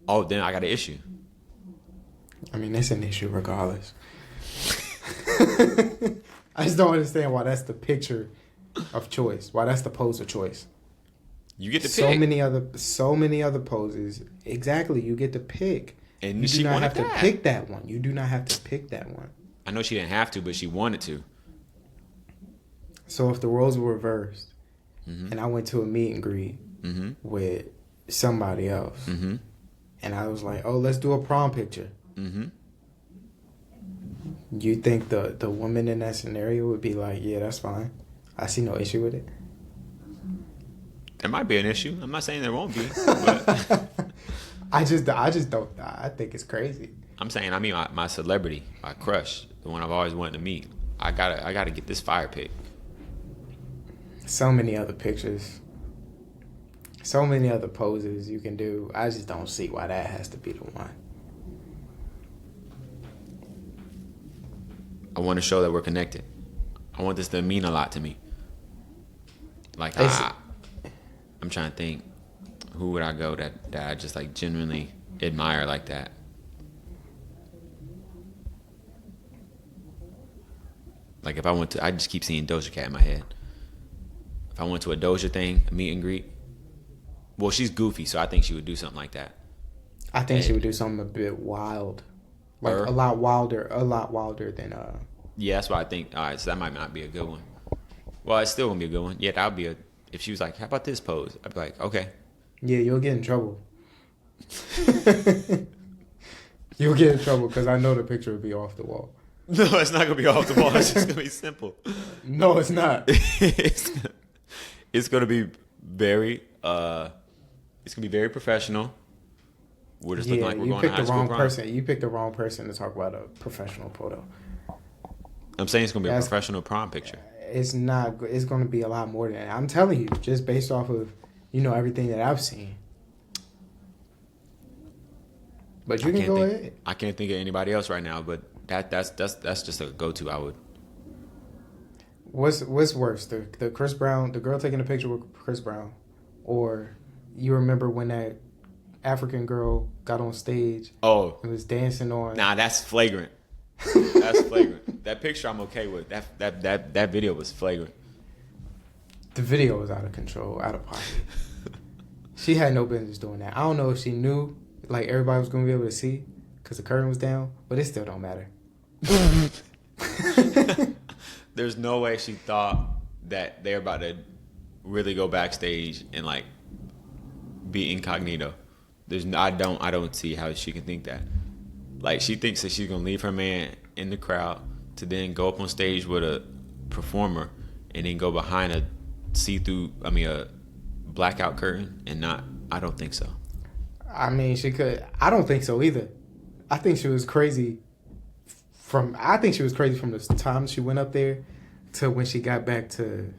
Oh, then I got an issue. I mean, it's an issue regardless. I just don't understand why that's the picture of choice. Why that's the pose of choice. You get to So pick. many other poses. Exactly, you get to pick. And You she do not wanted have to that. pick that one. You do not have to pick that one. I know she didn't have to, but she wanted to. So if the roles were reversed, Mm-hmm. and I went to a meet and greet Mm-hmm. with somebody else, Mm-hmm. and I was like, "Oh, let's do a prom picture." Mm-hmm. You think the woman in that scenario would be like, "Yeah, that's fine. I see no issue with it." There might be an issue. I'm not saying there won't be, but I just don't. I think it's crazy. I'm saying I mean my celebrity, my crush, the one I've always wanted to meet. I gotta get this fire pic. So many other pictures. So many other poses you can do. I just don't see why that has to be the one. I want to show that we're connected. I want this to mean a lot to me. Like It's- I'm trying to think, who would I go that I just like genuinely admire like that? Like if I went to, I just keep seeing Doja Cat in my head. If I went to a Doja thing, a meet and greet, well, she's goofy, so I think she would do something like that. I think she would do something a bit wild, like Her? a lot wilder than Yeah, that's what I think. All right, so that might not be a good one. Well, it's still gonna be a good one. Yeah, that would be a. If she was like, "How about this pose?" I'd be like, "Okay." Yeah, you'll get in trouble. You'll get in trouble because I know the picture would be off the wall. No, it's not gonna be off the wall. It's just gonna be simple. No, it's not. It's gonna be very. It's gonna be very professional. We're just looking Yeah, like we're you going to picked high the school wrong prom. person. You picked the wrong person to talk about a professional photo. I'm saying it's gonna be a That's- professional prom picture. It's not. It's going to be a lot more than that. I'm telling you, just based off of everything that I've seen. But you can go ahead. I can't think of anybody else right now, but that's just a go-to. I would. What's worse, the Chris Brown, the girl taking a picture with Chris Brown, or you remember when that African girl got on stage Oh, and was dancing on? nah, that's flagrant. That's flagrant. That picture I'm okay with. That video was flagrant. The video was out of control, out of pocket. She had no business doing that. I don't know if she knew like everybody was gonna be able to see because the curtain was down, but it still don't matter. There's no way she thought that they're about to really go backstage and like be incognito. I don't see how she can think that. Like she thinks that she's gonna leave her man in the crowd to then go up on stage with a performer and then go behind a blackout curtain and not. I don't think so. I mean, she could. I don't think so either. I think she was crazy from the time she went up there to when she got back to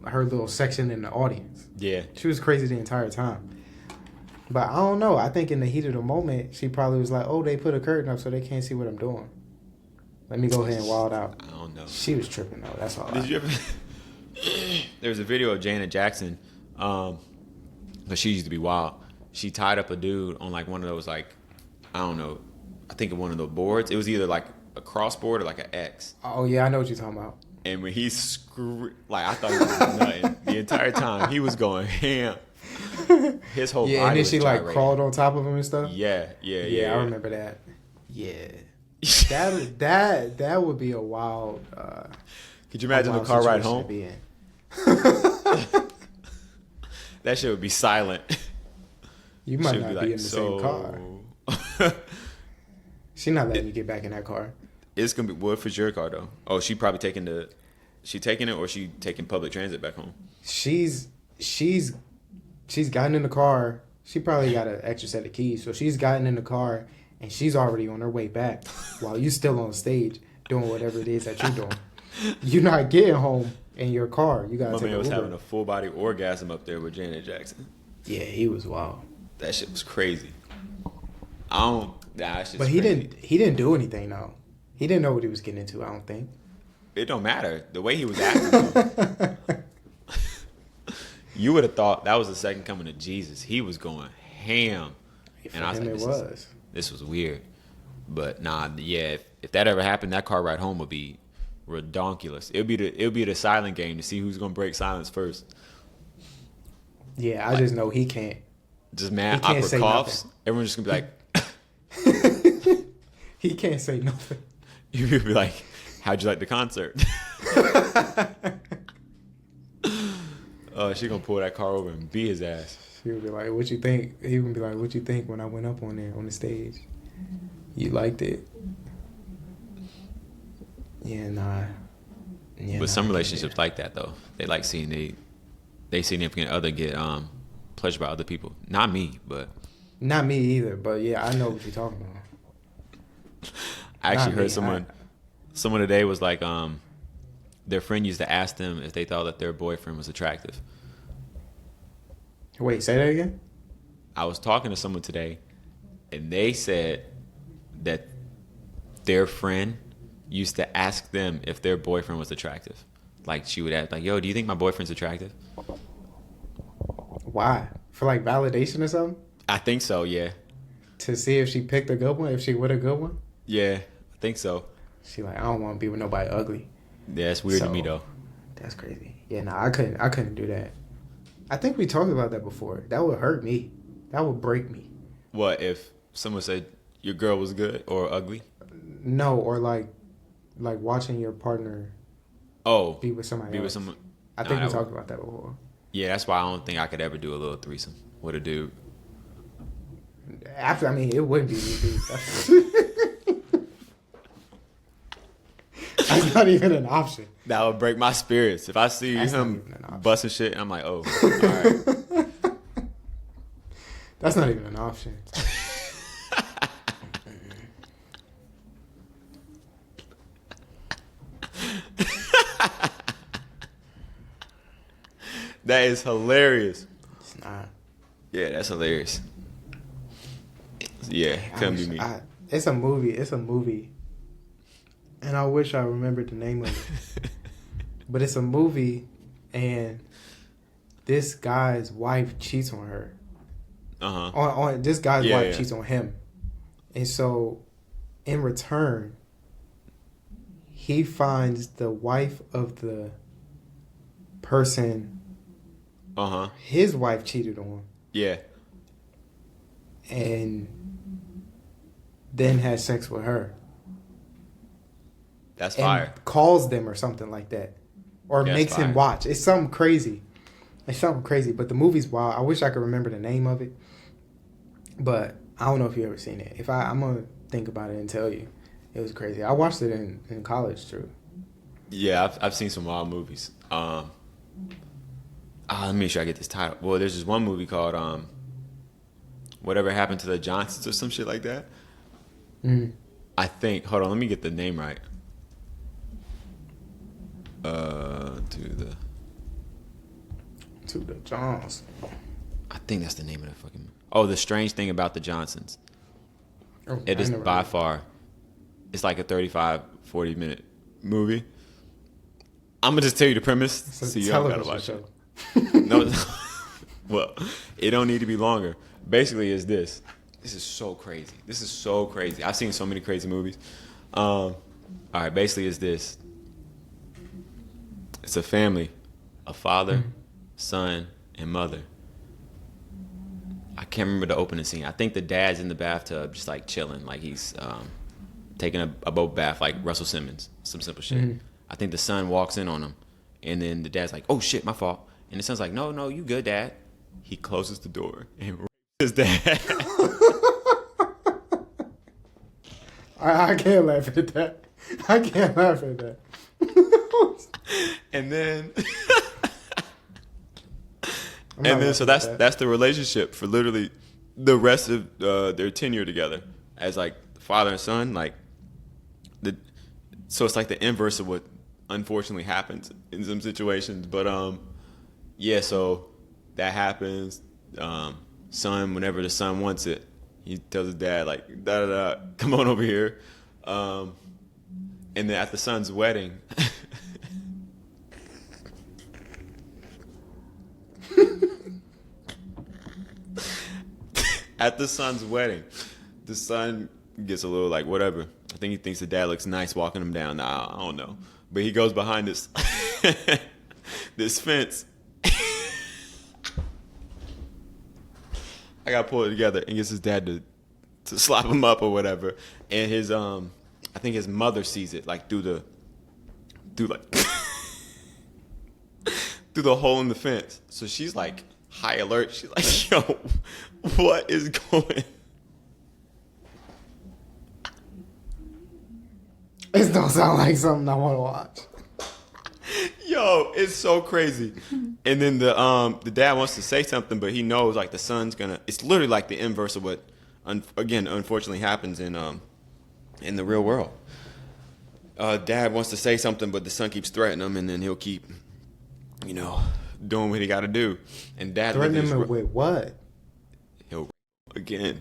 her little section in the audience. Yeah. She was crazy the entire time. But I don't know. I think in the heat of the moment, she probably was like, oh, they put a curtain up so they can't see what I'm doing. Let me go ahead and wild out. I don't know. She was tripping, though. That's all. Did you ever... There's a video of Janet Jackson, but she used to be wild. She tied up a dude on like one of those like, I don't know, I think of one of the boards. It was either like a crossboard or like an X. Oh, yeah, I know what you're talking about. And when he like I thought he was nutting the entire time. He was going ham. His whole body and then was she like gyrating. crawled on top of him and stuff. Yeah. I remember that. Yeah, that would be a wild. Could you imagine the car ride home? That shit would be silent. You might not be in the same car. She's not letting you get back in that car. It's gonna be what if it's your car though? Oh, she probably taking it or she taking public transit back home? She's gotten in the car. She probably got an extra set of keys, so she's gotten in the car and she's already on her way back while you still on stage doing whatever it is that you're doing. You're not getting home in your car. You gotta My take man an was Uber. having a full body orgasm up there with Janet Jackson. Yeah, he was wild. That shit was crazy. That shit's But he crazy. didn't do anything though. He didn't know what he was getting into, I don't think. It don't matter. The way he was acting though. You would have thought that was the second coming of Jesus. He was going ham. And I was like, this was weird. But nah, yeah, if that ever happened, that car ride home would be redonkulous. It would be the silent game to see who's gonna break silence first. Yeah, I just know he can't. Just mad He can't awkward say coughs. nothing. Everyone's just gonna be like He can't say nothing. you'd be like, how'd you like the concert? Oh, she gonna pull that car over and beat his ass. She would be like, "What you think?" He would be like, "What you think when I went up on there on the stage? You liked it?" Yeah, nah. Yeah, But some relationships like that though, they like seeing they significant other get pleasure by other people. Not me, but Not me either. But yeah, I know what you're talking about. I actually Not heard me, someone today was like their friend used to ask them if they thought that their boyfriend was attractive. Wait, say that again. I was talking to someone today, and they said that their friend used to ask them if their boyfriend was attractive. Like she would ask, like, "Yo, do you think my boyfriend's attractive?" Why? For like validation or something? I think so. Yeah, To see if she picked a good one, if she would a good one? yeah, I think so. She like, I don't want to be with nobody ugly. Yeah, it's weird to me So- though. That's crazy. Yeah, no, I couldn't do that. I think we talked about that before. That would hurt me. That would break me. What if someone said your girl was good or ugly? No, or like watching your partner Oh, be with somebody be else. with someone. I think Nah, we that talked about that before. Yeah, that's why I don't think I could ever do a little threesome with a dude. After, I mean, it wouldn't be me, dude. That's not even an option. That would break my spirits. If I see That's not him even an option. busting shit, I'm like, oh, all right. That's not even an option. That is hilarious. It's not. Yeah, that's hilarious. Yeah, I couldn't be wish- me. It's a movie. It's a movie. And I wish I remembered the name of it. But it's a movie, and this guy's wife cheats on her. Uh-huh. On this guy's Yeah, wife yeah. cheats on him, and so in return, he finds the wife of the person his wife cheated on. Yeah. And then has sex with her. That's and fire. Calls them or something like that. Or That's makes fire. him watch. It's something crazy. But the movie's wild. I wish I could remember the name of it. But I don't know if you ever seen it. I'm going to think about it and tell you. It was crazy. I watched it in college, too. Yeah, I've seen some wild movies. Let me make sure I get this title. Well, there's this one movie called Whatever Happened to the Johnsons or some shit like that. Mm-hmm. I think. Hold on, let me get the name right. To the Johns. I think that's the name of the fucking. Oh, The Strange Thing About the Johnsons. Oh, It is by far. It's like a 35, 40 minute movie. I'm gonna just tell you the premise, so you don't gotta watch it. No, well, it don't need to be longer. Basically, it's this. This is so crazy. I've seen so many crazy movies. All right, basically, it's this. It's a family, a father, son, and mother. I can't remember the opening scene. I think the dad's in the bathtub, just like chilling, like he's taking a boat bath, like Russell Simmons, some simple shit. Mm-hmm. I think the son walks in on him, and then the dad's like, "Oh shit, my fault." And the son's like, "No, you good, Dad." He closes the door and rapes his dad. I can't laugh at that. And then, so that's the relationship for literally the rest of their tenure together as like father and son. Like so it's like the inverse of what unfortunately happens in some situations. But yeah, so that happens. Son, whenever the son wants it, he tells his dad like, "Da da da, come on over here." And then at the son's wedding. At the son's wedding, the son gets a little like whatever. I think he thinks the dad looks nice walking him down. I don't know, but he goes behind this this fence. I gotta pull it together and gets his dad to slap him up or whatever. And his I think his mother sees it like through the hole in the fence. So she's like high alert. She's like, "Yo, what is going?" This don't sound like something I want to watch. Yo, it's so crazy. And then the dad wants to say something, but he knows like the son's gonna. It's literally like the inverse of what, again, unfortunately happens in the real world. Dad wants to say something, but the son keeps threatening him, and then he'll keep, doing what he got to do. And dad threatening him with what? He'll again.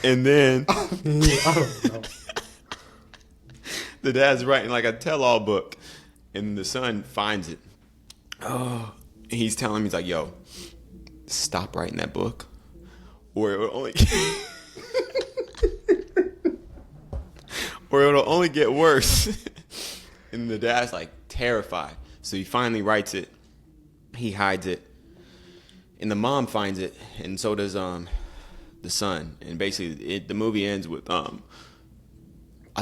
And then I don't know. The dad's writing like a tell-all book, and the son finds it. Oh, he's telling me, he's like, "Yo, stop writing that book, or it'll only get worse." And the dad's like terrified, so he finally writes it. He hides it, and the mom finds it, and so does the son. And basically, the movie ends with I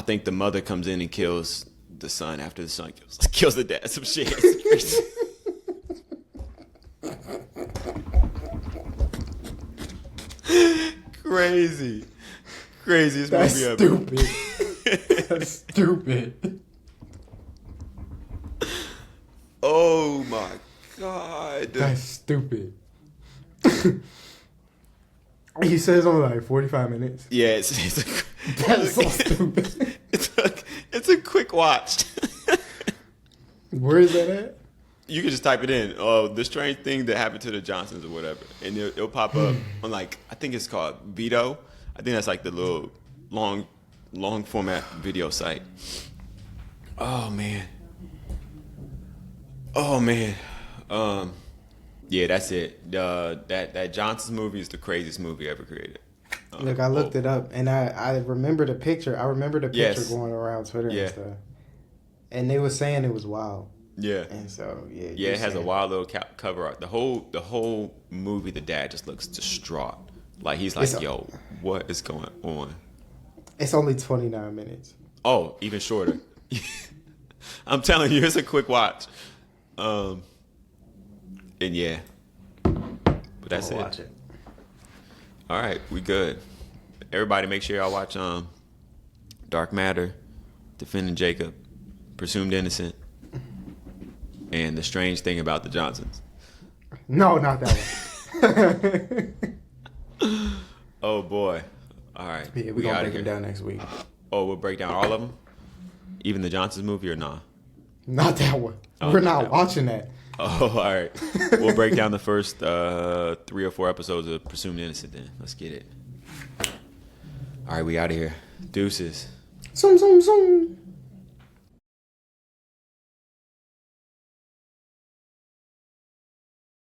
think the mother comes in and kills the son after the son kills the dad. Some shit. Crazy. Craziest That's movie ever. Stupid. That's stupid. Oh my God. That's stupid. He says only like 45 minutes. Yeah, That's so stupid. It's a quick watch. Where is that at? You can just type it in. Oh, the strange thing that happened to the Johnsons or whatever, and it'll pop up on like I think it's called Vito. I think that's like the little long format video site. Oh man. Yeah, that's it. That Johnson's movie is the craziest movie ever created. Look, I looked it up, and I remember the picture. I remember the picture Yes. going around Twitter Yeah. and stuff. And they were saying it was wild. Yeah. And so, yeah. Yeah, it has a saying- wild little cover art. The whole movie, the dad just looks distraught. Like he's like, It's a- "Yo, what is going on?" It's only 29 minutes. Oh, even shorter. I'm telling you, it's a quick watch. And yeah, but that's I'll it. watch it. All right, we good. Everybody, make sure y'all watch Dark Matter, Defending Jacob, Presumed Innocent, and The Strange Thing About the Johnsons. No, not that one. Oh boy! All right, Yeah, we're going to outta break it down next week. Oh, we'll break down all of them, even the Johnsons movie or nah? Not that one. Oh, We're not not that one. watching that. Oh, all right. We'll break down the first 3 or 4 episodes of Presumed Innocent then. Let's get it. All right, we out of here. Deuces. Zoom, zoom, zoom.